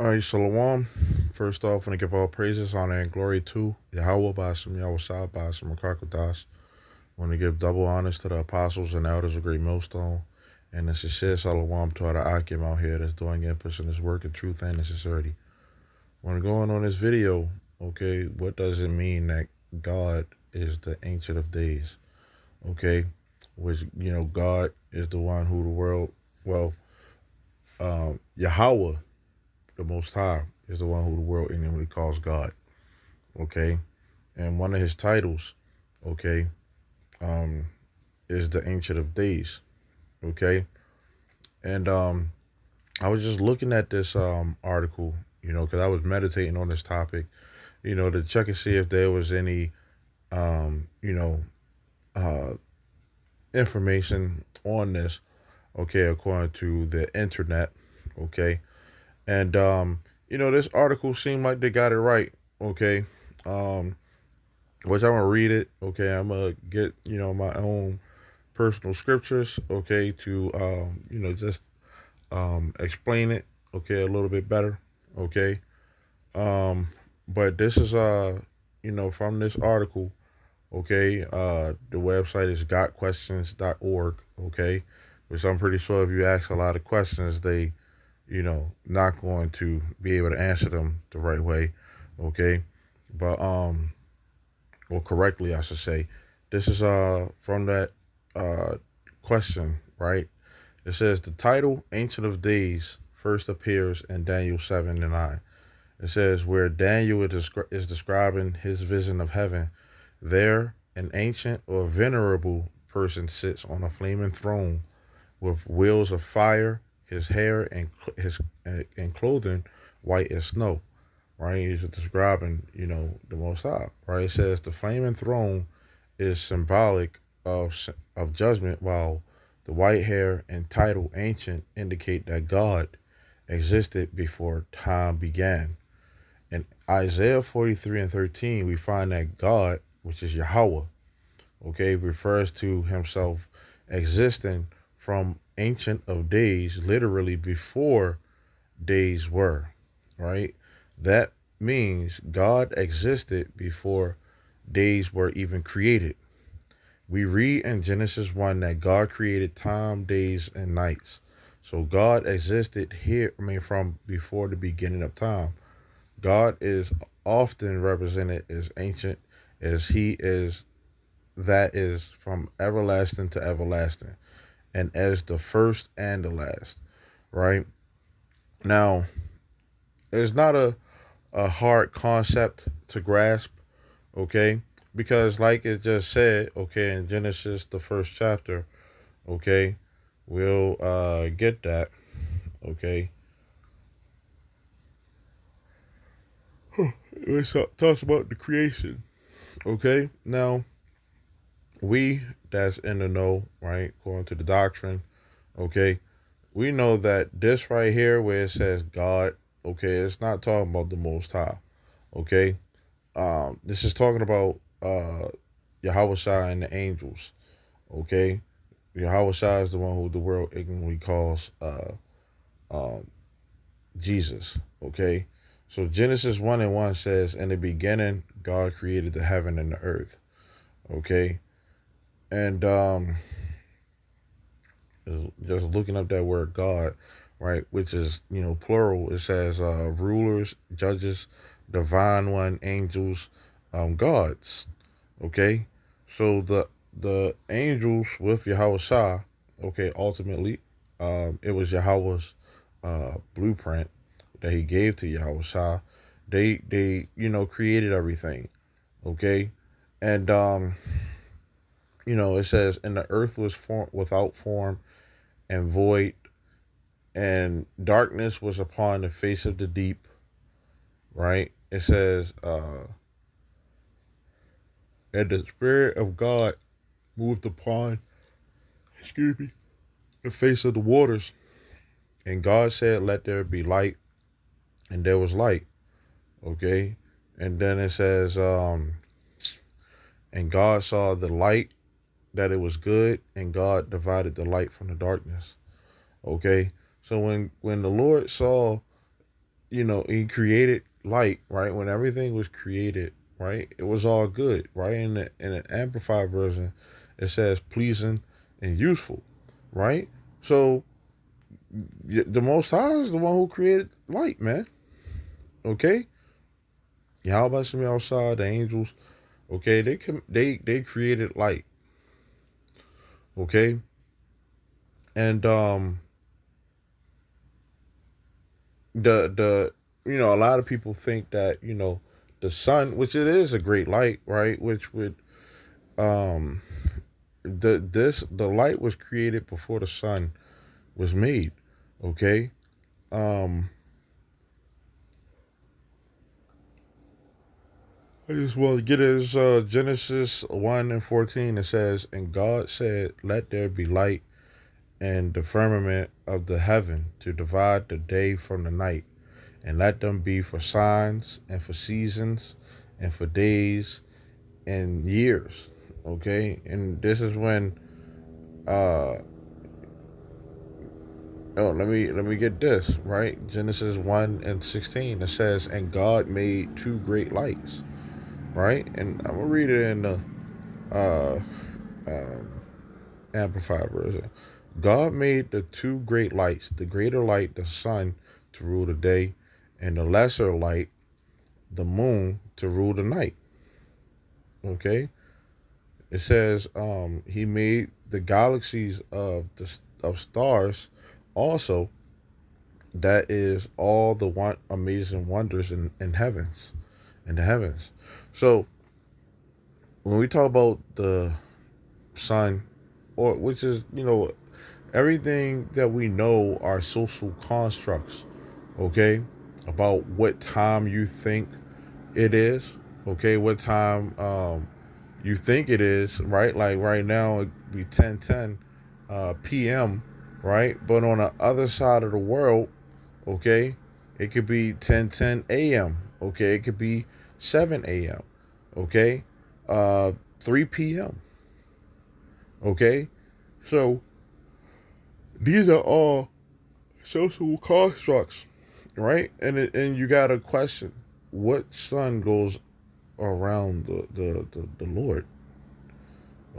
All right, Shalom. First off, I want to give all praises, honor, and glory to Yahweh Bashem, Yahweh Shah Bashem, Rakakwadash. I want to give double honors to the apostles and elders of Great Millstone, and the sincere Shalom to all the Akim out here that's doing and pushing this work in truth and in sincerity. When going on this video, okay, what does it mean that God is the Ancient of Days? Okay, which, God is the one who the world, Yahweh, the Most High, is the one who the world inwardly calls God. Okay, and one of his titles, okay, um, is the Ancient of Days. Okay, and I was just looking at this article, because I was meditating on this topic, to check and see if there was any, um, you know, uh, information on this. Okay, according to the internet. Okay, and this article seemed like they got it right. Okay, um, which I'm gonna read it. Okay, I'm gonna get my own personal scriptures. Okay, to just explain it. Okay, a little bit better. Okay, um, but this is from this article. Okay, the website is gotquestions.org. Okay, which I'm pretty sure if you ask a lot of questions, they not going to be able to answer them the right way. Okay, but or correctly, I should say. This is from that uh question, right? It says the title Ancient of Days first appears in Daniel 7 and 9. It says where Daniel is describing his vision of heaven. There, an ancient or venerable person sits on a flaming throne with wheels of fire, his hair and clothing white as snow. Right, he's describing the Most High. Right, it says the flaming throne is symbolic of judgment, while the white hair and title ancient indicate that God existed before time began. In Isaiah 43 and 13, we find that God, which is Yahweh, okay, refers to himself existing from ancient of days, literally before days were, right? That means God existed before days were even created. We read in Genesis 1 that God created time, days, and nights. So God existed here, from before the beginning of time. God is often represented as ancient, as he is, that is from everlasting to everlasting, and as the first and the last, right? Now, it's not a hard concept to grasp, okay? Because like it just said, okay, in Genesis, the first chapter, okay, we'll get that, okay? Talks about the creation, okay? Now, we that's in the know, right, according to the doctrine, okay, we know that this right here where it says God, okay, it's not talking about the Most High, okay? This is talking about Yahweh Shai and the angels, okay? Yahweh Shai is the one who the world ignorantly calls um, Jesus, okay? So Genesis 1 and 1 says, in the beginning, God created the heaven and the earth, okay? And just looking up that word God, right, which is, plural, it says rulers, judges, divine one, angels, gods, okay? So the angels with Yahweh Shah, okay, ultimately, it was Yahweh's blueprint that he gave to Yahweh Shah. They created everything, okay? And it says, and the earth was without form and void, and darkness was upon the face of the deep, right? It says, and the Spirit of God moved upon, excuse me, the face of the waters. And God said, let there be light, and there was light, okay? And then it says, and God saw the light, that it was good, and God divided the light from the darkness, okay? So when the Lord saw he created light, right? When everything was created, right, it was all good, right? In the amplified version, it says pleasing and useful, right? So the Most High is the one who created light, man. Okay, Yahweh Shemi outside the angels. Okay, they created light. Okay, and the a lot of people think that the sun, which it is a great light, right? Which would um the light was created before the sun was made. Okay, um I just want to get his Genesis 1:14. It says, "And God said, Let there be light and the firmament of the heaven to divide the day from the night, and let them be for signs and for seasons and for days and years." Okay, and this is when uh oh, let me get this right. Genesis 1:16. It says, "And God made two great lights." Right, and I'm gonna read it in the uh um, amplified version. God made the two great lights, the greater light, the sun, to rule the day, and the lesser light, the moon, to rule the night. Okay, it says he made the galaxies of stars also. That is all the amazing wonders in the heavens. So when we talk about the sun, or which is everything that we know are social constructs, okay, about what time you think it is, okay, what time you think it is, right? Like right now it be 10:10 p.m., right? But on the other side of the world, okay, it could be 10:10 a.m., okay, it could be 7 a.m., okay, 3 p.m., okay. So these are all social constructs, right? And you got to question what sun goes around the Lord,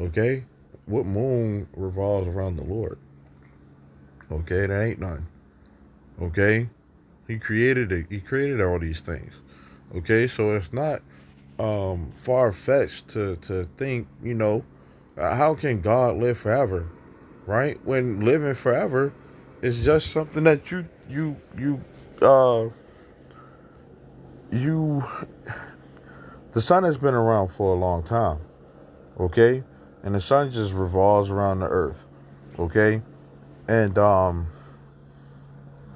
okay? What moon revolves around the Lord, okay? That ain't none, okay? He created it. He created all these things, okay? So it's not far fetched to think, how can God live forever, right? When living forever is just something that uh you the sun has been around for a long time, okay? And the sun just revolves around the earth, okay? And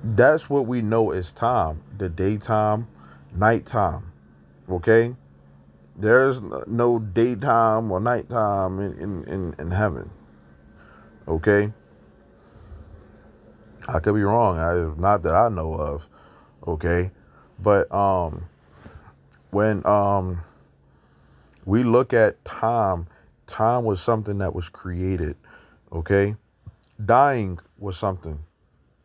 that's what we know as time, the daytime, nighttime, okay? There's no daytime or nighttime in heaven, okay? I could be wrong. Not that I know of, okay? But when we look at time, time was something that was created, okay? Dying was something,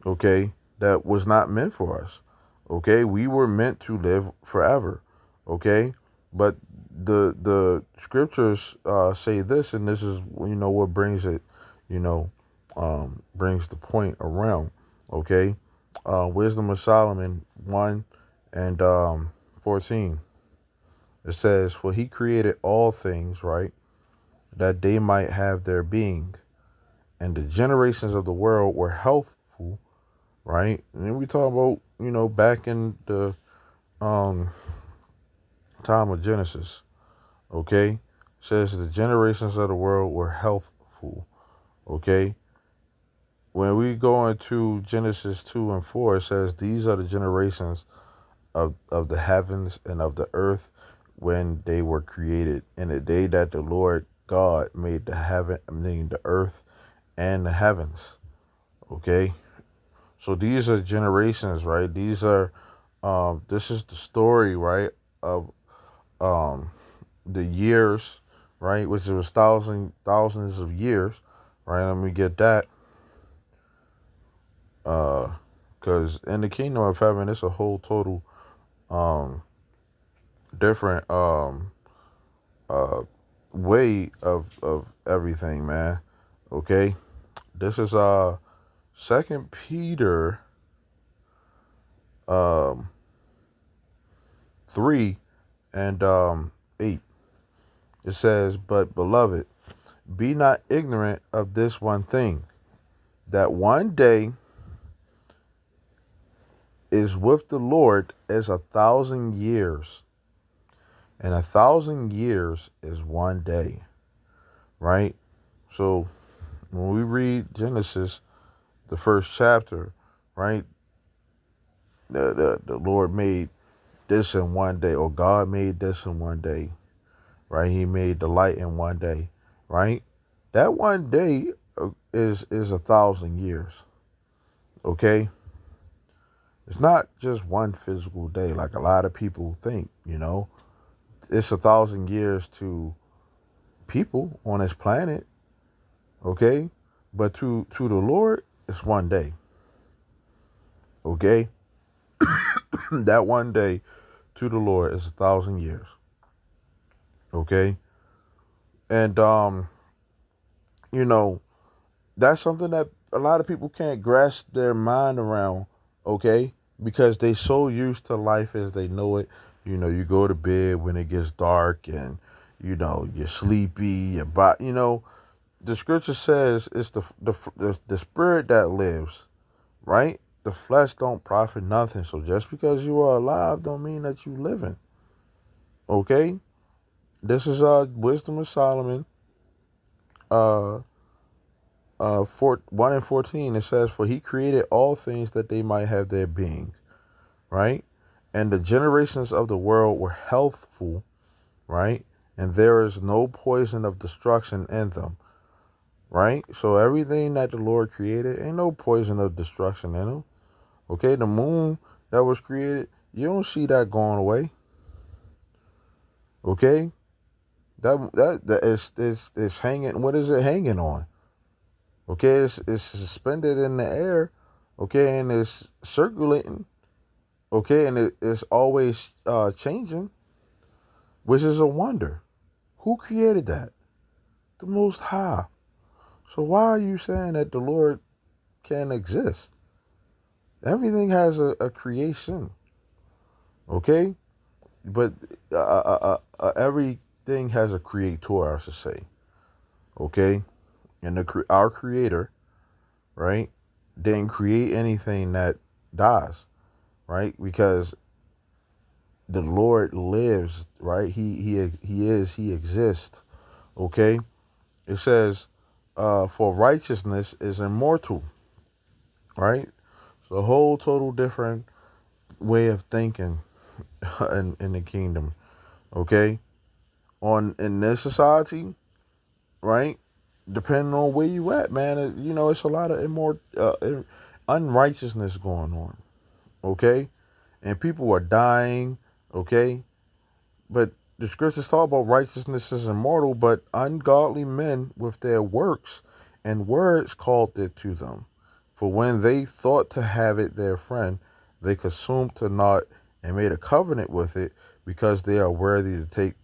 okay, that was not meant for us, okay? We were meant to live forever, okay? But the scriptures say this, and this is what brings it, you know, brings the point around, okay? Wisdom of Solomon 1:14. It says, "For he created all things, right, that they might have their being, and the generations of the world were healthful," right? And then we talk about, back in the um time of Genesis, okay? It says the generations of the world were healthful, okay? When we go into Genesis 2 and 4, it says these are the generations of the heavens and of the earth when they were created, in the day that the Lord God made the earth and the heavens. Okay, so these are generations, right? These are this is the story, right, of um the years, right, which was thousands of years, right? Let me get that. Because in the kingdom of heaven, it's a whole total um, different uh, way of everything, man. Okay, this is Second Peter um 3 and 8. It says, "But beloved, be not ignorant of this one thing, that one day is with the Lord as 1,000 years, and 1,000 years is one day." Right? So when we read Genesis, the first chapter, right? The Lord made this in one day, or God made this in one day, right? He made the light in one day, right? That one day is 1,000 years. Okay, it's not just one physical day like a lot of people think. It's 1,000 years to people on this planet. Okay, but to the Lord, it's one day. Okay, that one day to the Lord is 1,000 years. Okay, and you know that's something that a lot of people can't grasp their mind around. Okay, because they so used to life as they know it. You go to bed when it gets dark, and you're sleepy. The scripture says it's the spirit that lives, right? The flesh don't profit nothing. So just because you are alive don't mean that you living. Okay? This is Wisdom of Solomon, uh 1 and 14. It says, "For he created all things that they might have their being," right? "And the generations of the world were healthful," right? "And there is no poison of destruction in them," right? So everything that the Lord created, ain't no poison of destruction in them. Okay, the moon that was created, you don't see that going away. Okay, that is hanging. What is it hanging on? Okay, it's suspended in the air. Okay, and it's circulating. Okay, and it's always changing, which is a wonder. Who created that? The Most High. So why are you saying that the Lord can't exist? Everything has a creation. Okay, but everything has a creator, I should say. Okay, and our creator, right, didn't create anything that dies, right? Because the Lord lives, right? He exists. Okay, it says, "For righteousness is immortal," right? So a whole total different way of thinking in the kingdom. Okay, in this society, right? Depending on where you at, man, it's a lot of unrighteousness going on. Okay, and people are dying. Okay, but the scriptures talk about righteousness is immortal, but ungodly men with their works and words called it to them. For when they thought to have it their friend, they consumed to naught and made a covenant with it, because they are worthy to take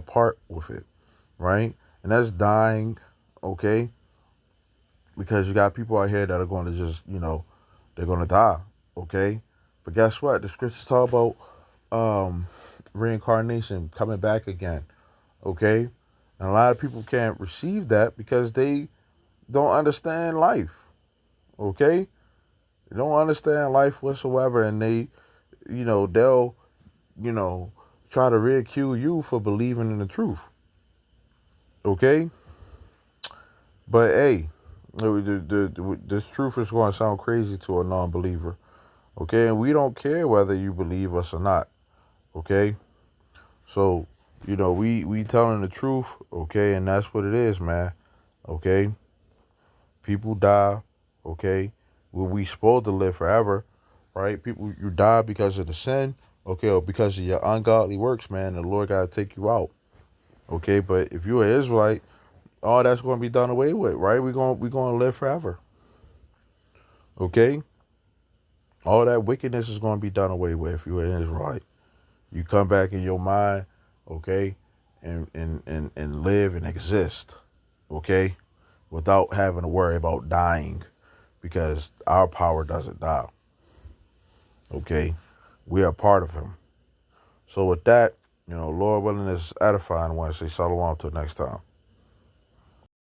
part with it. Right? And that's dying, okay? Because you got people out here that are going to just, they're going to die, okay? But guess what? The scriptures talk about um, reincarnation, coming back again, okay? And a lot of people can't receive that because they don't understand life, okay? They don't understand life whatsoever, and they'll, you know, try to ridicule you for believing in the truth, okay? But hey, this truth is going to sound crazy to a non-believer, okay? And we don't care whether you believe us or not, okay? So, we telling the truth, okay? And that's what it is, man, okay? People die, okay? When we supposed to live forever, right? You die because of the sin, okay, or because of your ungodly works, man. The Lord got to take you out, okay? But if you're an Israelite, all that's going to be done away with, right? We going to live forever, okay? All that wickedness is going to be done away with if you're an Israelite. You come back in your mind, okay, and live and exist, okay, without having to worry about dying, because our power doesn't die, okay. We are part of him. So with that, Lord willing, is edifying. I want to say shalom till next time.